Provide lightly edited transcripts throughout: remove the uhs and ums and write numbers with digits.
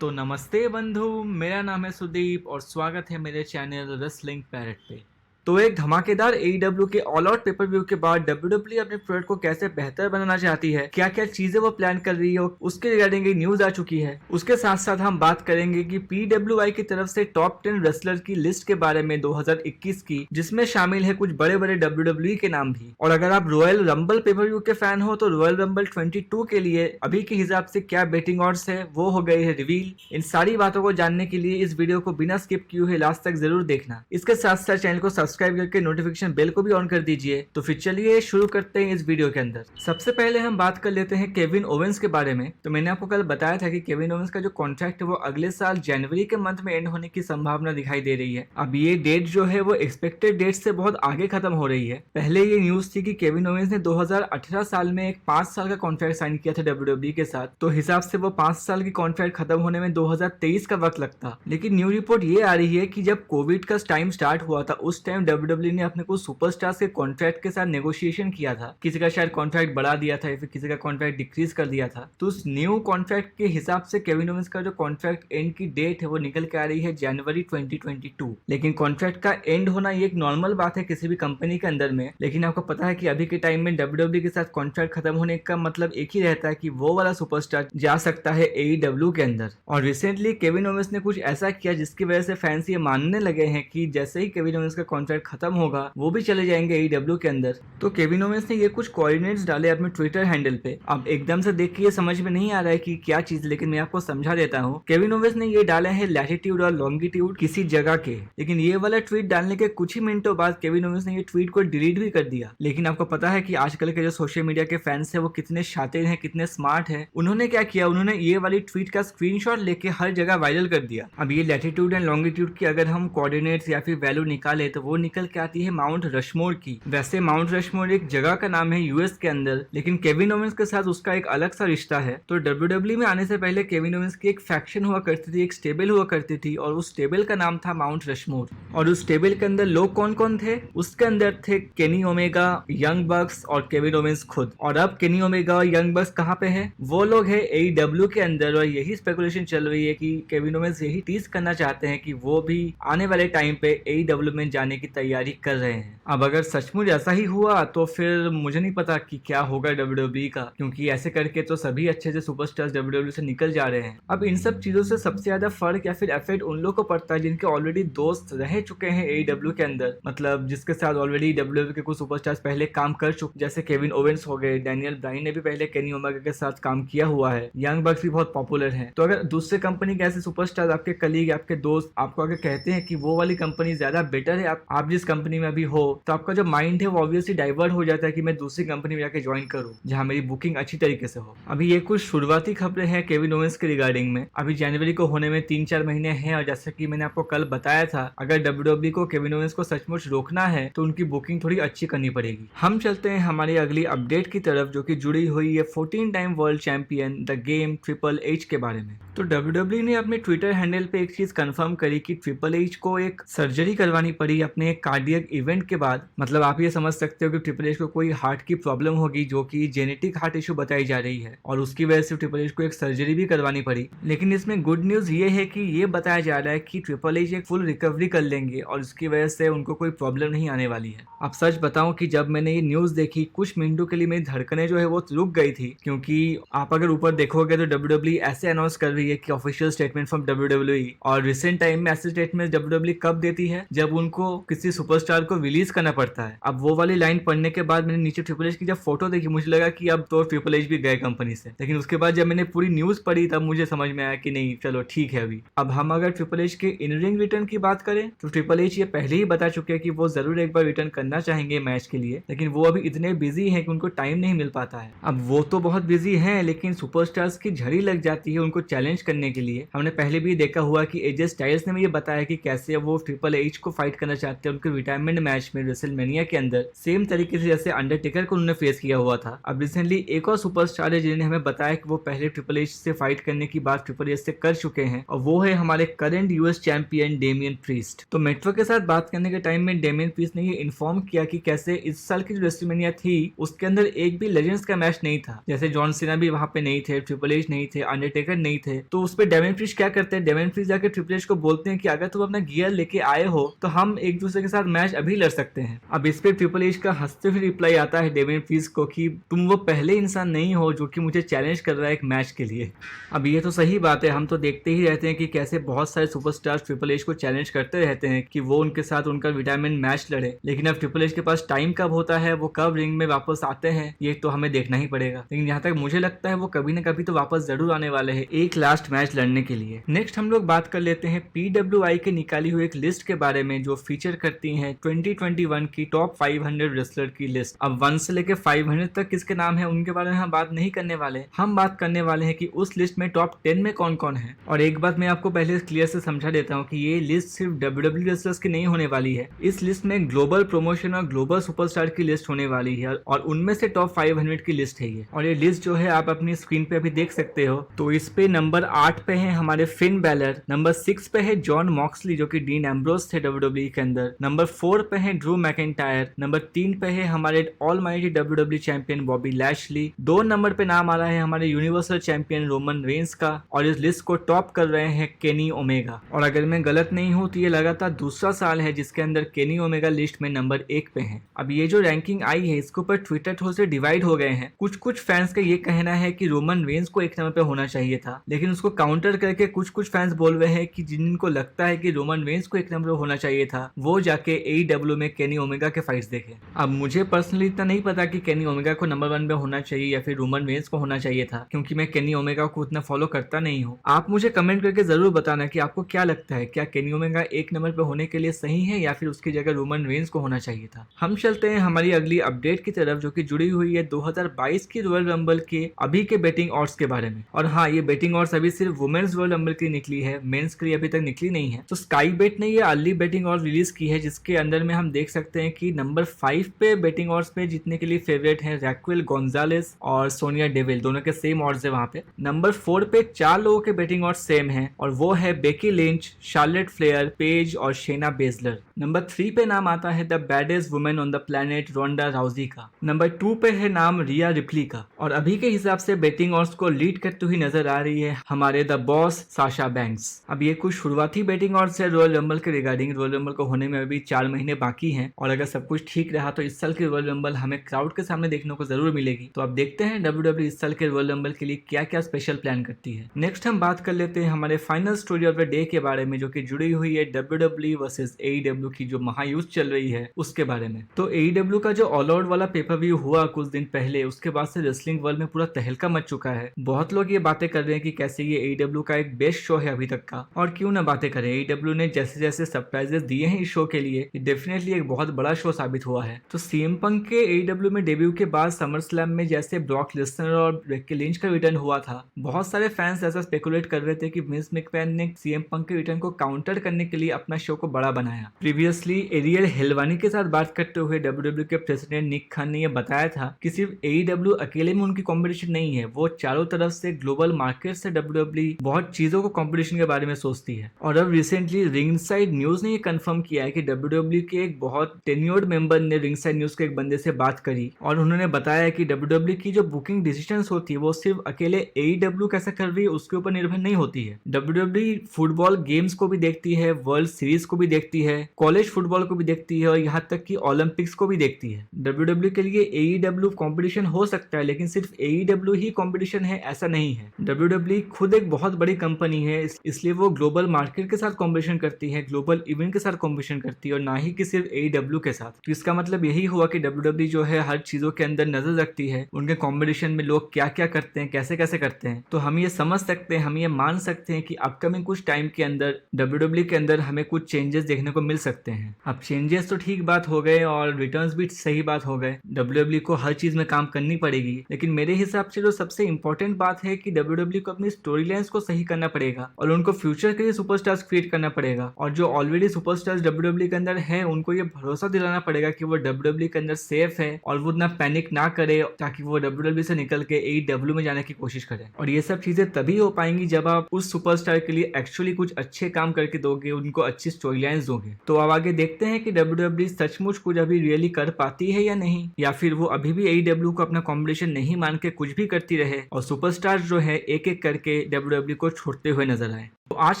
तो नमस्ते बंधु, मेरा नाम है सुदीप और स्वागत है मेरे चैनल रेसलिंग पैरेट पे। तो एक धमाकेदार AEW के ऑल आउट पेपर व्यू के बाद WWE अपने प्रोडक्ट को कैसे बेहतर बनाना चाहती है, क्या क्या चीजें वो प्लान कर रही है, उसके रिगार्डिंग एक न्यूज आ चुकी है। उसके साथ साथ हम बात करेंगे कि PWI की तरफ से टॉप 10 रेसलर की लिस्ट के बारे में 2021 की, जिसमें शामिल है कुछ बड़े बड़े WWE के नाम भी। और अगर आप रॉयल रंबल पेपर व्यू के फैन हो तो रॉयल रंबल 22 के लिए अभी के हिसाब से क्या बेटिंग ऑड्स है वो हो गए है रिवील। इन सारी बातों को जानने के लिए इस वीडियो को बिना स्किप किए हुए लास्ट तक जरूर देखना। इसके साथ साथ चैनल को सब्सक्राइब करके नोटिफिकेशन बेल को भी ऑन कर दीजिए। तो फिर चलिए शुरू करते हैं इस वीडियो के अंदर। सबसे पहले हम बात कर लेते हैं केविन ओवेंस के बारे में। तो मैंने आपको कल बताया था कि केविन ओवेंस का जो कॉन्ट्रैक्ट है वो अगले साल जनवरी के मंथ में एंड होने की संभावना दिखाई दे रही है। अब ये डेट जो है वो एक्सपेक्टेड डेट से बहुत आगे खत्म हो रही है। पहले ये न्यूज थी कि केविन ओवेंस ने 2018 साल में एक 5 साल का कॉन्ट्रैक्ट साइन किया था WWE के साथ, तो हिसाब से वो 5 साल की कॉन्ट्रैक्ट खत्म होने में 2023 का वक्त लगता। लेकिन न्यू रिपोर्ट ये आ रही है कि जब कोविड का टाइम स्टार्ट हुआ था उस टाइम WWE ने अपने कुछ सुपरस्टार्स के कॉन्ट्रैक्ट के साथ नेगोशिएशन किया था। किसी का शायद कॉन्ट्रैक्ट बढ़ा दिया था या फिर किसी का कॉन्ट्रैक्ट डिक्रीज कर दिया था। तो उस न्यू कॉन्ट्रैक्ट के हिसाब से केविन ओवेंस का जो कॉन्ट्रैक्ट एंड की डेट है वो निकल के आ रही है जनवरी 2022। लेकिन कॉन्ट्रैक्ट का एंड होना ये एक नॉर्मल बात है किसी भी कंपनी के अंदर में। लेकिन आपको पता है कि अभी के टाइम में WWE के साथ कॉन्ट्रैक्ट खत्म होने का मतलब एक ही रहता है कि वो वाला सुपरस्टार जा सकता है AEW के अंदर। और रिसेंटली केविन ओवेंस ने कुछ ऐसा किया जिसकी वजह से फैंस ये मानने लगे हैं कि जैसे ही केविन ओवेंस का कॉन्ट्रैक्ट खत्म होगा वो भी चले जाएंगे AEW के अंदर। तो केविन ओवेंस ने ये कुछ कोऑर्डिनेट्स डाले अपने ट्विटर हैंडल पे। अब एकदम से देख के ये समझ में नहीं आ रहा है कि क्या चीज, लेकिन मैं आपको समझा देता हूँ। केविन ओवेंस ने ये डाले हैं लैटिट्यूड और लॉन्गिट्यूड किसी जगह के, लेकिन ये वाला ट्वीट डालने के कुछ ही मिनटों बाद केविन ओवेंस ने ये ट्वीट को डिलीट भी कर दिया। लेकिन आपको पता है कि आजकल के जो सोशल मीडिया के फैंस है वो कितने शातिर हैं, कितने स्मार्ट है। उन्होंने क्या किया, उन्होंने ये वाली ट्वीट का स्क्रीनशॉट लेके हर जगह वायरल कर दिया। अब ये लैटिट्यूड एंड लॉन्गिट्यूड की अगर हम कोऑर्डिनेट्स या फिर वैल्यू निकाले तो वो निकल के आती है माउंट रशमोर की। वैसे माउंट रशमोर एक जगह का नाम है यूएस के अंदर, लेकिन केविन ओवेंस के साथ उसका एक अलग सा रिश्ता है। तो WWE में आने से पहले केविन ओवेंस की एक फैक्शन हुआ करती थी, एक स्टेबल हुआ करती थी, और उस स्टेबल का नाम था माउंट रशमोर। और उस स्टेबल के अंदर लोग कौन कौन थे, उसके अंदर थे केनी ओमेगा, यंग बक्स और केविन ओवेंस खुद। और अब केनी ओमेगा और यंग बक्स कहाँ पे है, वो लोग है AEW के अंदर। और यही स्पेकुलेशन चल रही है कि केविन ओवेंस यही टीज करना चाहते हैं कि वो भी आने वाले टाइम पे AEW में जाने की तैयारी कर रहे हैं। अब अगर सचमुच ऐसा ही हुआ तो फिर मुझे नहीं पता कि क्या होगा WWE का, क्योंकि ऐसे करके तो सभी अच्छे से सुपरस्टार्स WWE से निकल जा रहे हैं। अब इन सब चीजों से सबसे ज्यादा फर्क या फिर इफेक्ट उन लोगों को पड़ता है जिनके ऑलरेडी दोस्त रह चुके हैं AEW के अंदर, मतलब जिसके साथ ऑलरेडी WWE के कुछ सुपरस्टार्स पहले काम कर चुके, जैसे केविन ओवेंस हो गए, डैनियल ब्राइन ने भी पहले केनी ओमेगा के साथ काम किया हुआ है, यंग बक्स भी बहुत पॉपुलर है। तो अगर दूसरे कंपनी के ऐसे सुपरस्टार आपके कलीग, आपके दोस्त आपको अगर कहते हैं कि वो वाली कंपनी ज्यादा बेटर है आप जिस कंपनी में अभी हो, तो आपका जो माइंड है वो ऑब्वियसली डाइवर्ट हो जाता है कि मैं दूसरी कंपनी में जाके ज्वाइन करूं जहां मेरी बुकिंग अच्छी तरीके से हो। अभी ये कुछ शुरुआती खबरें हैं केविन ओवेंस के रिगार्डिंग में। अभी जनवरी को होने में 3-4 महीने हैं, और जैसा कि मैंने आपको कल बताया था, अगर WWE को केविन ओवेंस को सचमुच रोकना है तो उनकी बुकिंग थोड़ी अच्छी करनी पड़ेगी। हम चलते हैं हमारी अगली अपडेट की तरफ, जो कि जुड़ी हुई है 14 time world champion the game triple H के बारे में। तो WWE ने अपने ट्विटर हैंडल पे एक चीज कंफर्म करी कि ट्रिपल एच को एक सर्जरी करवानी पड़ी अपने एक कार्डियक इवेंट के बाद। मतलब आप ये समझ सकते हो कि ट्रिपल एच को कोई हार्ट की प्रॉब्लम होगी जो कि जेनेटिक हार्ट इशू बताई जा रही है, और उसकी वजह से ट्रिपल एच को एक सर्जरी भी करवानी पड़ी। लेकिन इसमें गुड न्यूज ये है कि ये बताया जा रहा है कि ट्रिपल एच एक फुल रिकवरी कर लेंगे और उसकी वजह से उनको कोई प्रॉब्लम नहीं आने वाली है। अब सच बताऊं कि जब मैंने ये न्यूज देखी कुछ मिनटों के लिए मेरी धड़कनें जो है वो रुक गई थी, क्योंकि आप अगर ऊपर देखोगे तो WWE ऐसे अनाउंस कर रही है कि ऑफिशियल स्टेटमेंट फ्रॉम WWE, और रिसेंट टाइम में ऐसे स्टेटमेंट WWE कब देती है, जब उनको किसी सुपरस्टार को रिलीज करना पड़ता है। अब वो वाली लाइन पढ़ने के बाद मैंने नीचे ट्रिपल एच की जब फोटो देखी मुझे लगा कि अब तो ट्रिपल एच भी गए कंपनी से। लेकिन उसके बाद जब मैंने पूरी न्यूज पढ़ी तब मुझे समझ में आया कि नहीं, चलो ठीक है। अभी अब हम अगर ट्रिपल एच के इन रिंग रिटर्न की बात करें तो ट्रिपल एच ये पहले ही बता चुके हैं कि वो जरूर एक बार रिटर्न करना चाहेंगे मैच के लिए, लेकिन वो अभी इतने बिजी हैं कि उनको टाइम नहीं मिल पाता है। अब वो तो बहुत बिजी हैं, लेकिन सुपरस्टार्स की झड़ी लग जाती है उनको चैलेंज करने के लिए। हमने पहले भी देखा हुआ कि AJ स्टाइल्स ने भी ये बताया कि कैसे वो ट्रिपल एच को फाइट करना चाहते सकते हैं उनके रिटायरमेंट मैच में रेसलमेनिया के अंदर सेम तरीके से जैसे अंडरटेकर को उन्होंने फेस किया हुआ था। अब रिसेंटली एक और सुपरस्टार है जिन्होंने हमें बताया कि वो पहले ट्रिपल एच से फाइट करने की बात ट्रिपल एच से कर चुके हैं, और वो है हमारे current US champion Damien priest. तो मेट्रो के साथ बात करने के टाइम में डेमियन प्रीस्ट ने ये इन्फॉर्म किया कि कैसे इस साल की जो रेसलमेनिया थी उसके अंदर एक भी लेजेंड्स का मैच नहीं था, जैसे जॉन सीना भी वहां पे नहीं थे, ट्रिपल एच नहीं थे, अंडरटेकर नहीं थे। तो उस पर डेमियन प्रीस्ट क्या करते हैं, डेमियन प्रीस्ट जाकर ट्रिपल एच को बोलते हैं कि अगर तुम अपना गियर लेके आए हो तो हम एक दूसरे के साथ मैच अभी लड़ सकते हैं। अब इस पे ट्रिपल एच का हंसते हुए रिप्लाई आता है डेमियन प्रीस्ट को कि तुम वो पहले इंसान नहीं हो जो कि मुझे चैलेंज कर रहा है एक मैच के लिए। अब ये तो सही बात है, हम तो देखते ही रहते हैं कि कैसे बहुत सारे सुपरस्टार ट्रिपल एच को चैलेंज करते रहते हैं कि वो उनके साथ उनका रिटायरमेंट मैच लड़े, लेकिन अब ट्रिपल एच के पास टाइम कब होता है, वो कब रिंग में वापस आते हैं, ये तो हमें देखना ही पड़ेगा। लेकिन यहाँ तक मुझे लगता है वो कभी ना कभी तो वापस जरूर आने वाले हैं एक लास्ट मैच लड़ने के लिए। नेक्स्ट हम लोग बात कर लेते हैं PWI के निकाली हुई एक लिस्ट के बारे में जो फीचर करती है 2021 की टॉप 500 रेसलर की लिस्ट। अब 1 से लेकर 500 तक किसके नाम है उनके बारे में हम बात नहीं करने वाले, हम बात करने वाले हैं कि उस लिस्ट में टॉप 10 में कौन कौन है। और एक बात मैं आपको पहले क्लियर से समझा देता हूँ कि ये लिस्ट सिर्फ WWE रेसलर्स की नहीं होने वाली है, इस लिस्ट में ग्लोबल प्रमोशन और ग्लोबल सुपरस्टार की लिस्ट होने वाली है और उनमें से टॉप 500 की लिस्ट है ये। और ये लिस्ट जो है आप अपनी स्क्रीन पे अभी देख सकते हो। तो इस पे नंबर 8 पे है हमारे फिन बैलर, नंबर 6 पे है जॉन मॉक्सली जो कि डीन एम्ब्रोस थे WWE के अंदर, नंबर 4 पे है ड्रू मैकिंटायर, नंबर 3 पे है हमारे almighty WWE champion Bobby Lashley, 2 number पे नाम आ रहा है हमारे यूनिवर्सल चैंपियन रोमन रेंस का, और इस लिस्ट को टॉप कर रहे हैं केनी ओमेगा। और अगर मैं गलत नहीं हूँ तो ये लगातार दूसरा साल है जिसके अंदर केनी ओमेगा लिस्ट में नंबर 1 पे है। अब ये जो रैंकिंग आई है इसके ऊपर ट्विटर थोड़े से डिवाइड हो गए हैं। कुछ फैंस का ये कहना है कि रोमन रेंस को 1 नंबर पे होना चाहिए था, लेकिन उसको काउंटर करके कुछ फैंस बोल रहे हैं कि जिनको लगता है कि रोमन रेंस को 1 नंबर पे होना चाहिए था वो जाके AEW में केनी ओमेगा के फाइट्स देखे। अब मुझे पर्सनली इतना नहीं पता कि केनी ओमेगा को नंबर 1 पे होना चाहिए या फिर रोमन रेंस को होना चाहिए था, क्योंकि मैं केनी ओमेगा को उतना फॉलो करता नहीं हूँ। आप मुझे कमेंट करके जरूर बताना कि आपको क्या लगता है, क्या केनी ओमेगा 1 नंबर पे होने के लिए सही है या फिर उसकी जगह रोमन रेंस को होना चाहिए था। हम चलते हैं हमारी अगली अपडेट की तरफ जो कि जुड़ी हुई है 2022 की रॉयल रंबल के अभी के बेटिंग ऑड्स के बारे में। और हाँ, ये बेटिंग ऑड्स अभी सिर्फ वुमेन्स रॉयल रंबल की निकली है, मेंस के लिए अभी तक निकली नहीं है। तो स्काई बेट ने ये अर्ली बेटिंग ऑड्स रिलीज की है जिसके अंदर में हम देख सकते हैं कि नंबर 5 पे बेटिंग ऑड्स पे जीतने के लिए फेवरेट है रैक्वेल गोंजालेस और सोनिया डेविल, दोनों के सेम ऑड्स है वहां पे। नंबर 4 पे 4 लोगों के बेटिंग ऑड्स सेम है और वो है Becky Lynch, Charlotte Flair, Paige और शेना बेजलर। नंबर 3 पे नाम आता है the baddest woman on the planet Ronda Rousey का। नंबर 2 पे है नाम रिया रिप्ली का। और अभी के हिसाब से बेटिंग ऑड्स को लीड करती हुई नजर आ रही है हमारे द बॉस साशा बैंक्स। अब ये कुछ शुरुआती बेटिंग ऑड्स है रॉयल रंबल के रिगार्डिंग। रॉयल रंबल को होने में अभी 4 महीने बाकी हैं और अगर सब कुछ ठीक रहा तो इस साल की रॉयल रंबल हमें क्राउड के सामने देखने को जरूर मिलेगी। तो अब देखते हैं WWE इस साल के रॉयल रंबल के लिए क्या क्या स्पेशल प्लान करती है। नेक्स्ट हम बात कर लेते हैं हमारे final story of the day के बारे में जो कि जुड़ी हुई है WWE वर्सेस AEW की जो महायुद्ध चल रही है उसके बारे में। तो AEW का जो ऑल आउट वाला पेपर व्यू हुआ कुछ दिन पहले, उसके बाद से रेसलिंग वर्ल्ड में पूरा तहलका मच चुका है। बहुत लोग ये बातें कर रहे हैं कि कैसे ये AEW का एक बेस्ट शो है अभी तक का, और क्यों ना बातें करें, AEW ने जैसे जैसे सरप्राइजेस दिए हैं इस शो के लिए, ये डेफिनेटली एक बहुत बड़ा शो साबित हुआ है। तो CM Punk के AEW में डेब्यू के बाद समर स्लैम में जैसे ब्रॉक लेसनर और बेकी लिंच का रिटर्न हुआ था, बहुत सारे फैंस ऐसा स्पेकुलेट कर रहे थे कि विंस मैकमैन ने CM Punk के रिटर्न को काउंटर करने के लिए अपना शो को बड़ा बनाया। प्रीवियसली एरियल हेलवानी के साथ बात करते हुए WWE के प्रेसिडेंट निक खान ने यह बताया था कि सिर्फ AEW अकेले में उनकी कंपटीशन नहीं है, वो चारों तरफ से ग्लोबल मार्केट से WWE बहुत चीजों को कंपटीशन के बारे में सोचती है। और अब रिसेंटली रिंगसाइड न्यूज ने ये कंफर्म किया है कि WWE के एक बहुत टेन्योर्ड मेंबर ने रिंगसाइड न्यूज के एक बंदे से बात करी और उन्होंने बताया कि WWE की जो बुकिंग डिसीजंस होती है वो सिर्फ अकेले AEW कैसा कर रही है उसके ऊपर निर्भर नहीं होती है। WWE फुटबॉल गेम्स को भी देखती है, वर्ल्ड सीरीज को भी देखती है, कॉलेज फुटबॉल को भी देखती है और यहाँ तक कि ओलंपिक्स को भी देखती है। WWE के लिए AEW कंपटीशन हो सकता है लेकिन सिर्फ AEW ही कंपटीशन है ऐसा नहीं है। WWE खुद एक बहुत बड़ी कंपनी है, इसलिए वो ग्लोबल मार्केट के साथ कंपटीशन करती है, ग्लोबल इवेंट के साथ कंपटीशन करती है और ना ही कि सिर्फ AEW के साथ। तो इसका मतलब यही हुआ कि WWE जो है हर चीजों के अंदर नजर रखती है, उनके कंपटीशन में लोग क्या क्या करते हैं, कैसे कैसे करते हैं। तो हम ये समझ सकते हैं, हम ये मान सकते हैं कि अपकमिंग कुछ टाइम के अंदर WWE के अंदर हमें कुछ चेंजेस देखने को मिल सकते सकते हैं। अब चेंजेस तो ठीक बात हो गए और रिटर्न्स भी सही बात हो गए। WWE को हर चीज में काम करनी पड़ेगी, लेकिन मेरे हिसाब से जो सबसे इंपॉर्टेंट बात है कि WWE को अपनी स्टोरी लाइन्स को सही करना पड़ेगा और उनको फ्यूचर के लिए सुपरस्टार्स क्रिएट करना पड़ेगा। और जो ऑलरेडी सुपरस्टार्स WWE के अंदर है उनको ये भरोसा दिलाना पड़ेगा कि वो WWE के अंदर सेफ है और वो उतना पैनिक ना करे ताकि वो WWE से निकल के AEW में जाने की कोशिश करे। और ये सब चीजें तभी हो पाएंगी जब आप उस सुपरस्टार के लिए एक्चुअली कुछ अच्छे काम करके दोगे, उनको अच्छी स्टोरी लाइन्स दोगे। तो अब आगे देखते हैं कि WWE सचमुच कुछ अभी रियली कर पाती है या नहीं, या फिर वो अभी भी AEW को अपना कॉम्पिटिशन नहीं मान के कुछ भी करती रहे और सुपरस्टार जो है एक एक करके WWE को छोड़ते हुए नजर आए। तो आज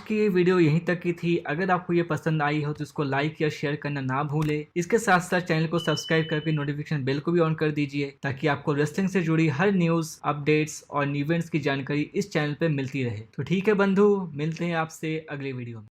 की ये वीडियो यहीं तक की थी। अगर आपको ये पसंद आई हो तो इसको लाइक या शेयर करना ना भूले। इसके साथ साथ चैनल को सब्सक्राइब करके नोटिफिकेशन बेल को भी ऑन कर दीजिए ताकि आपको रेसलिंग से जुड़ी हर न्यूज, अपडेट्स और इवेंट्स की जानकारी इस चैनल पे मिलती रहे। तो ठीक है बंधु, मिलते हैं आपसे अगली वीडियो में।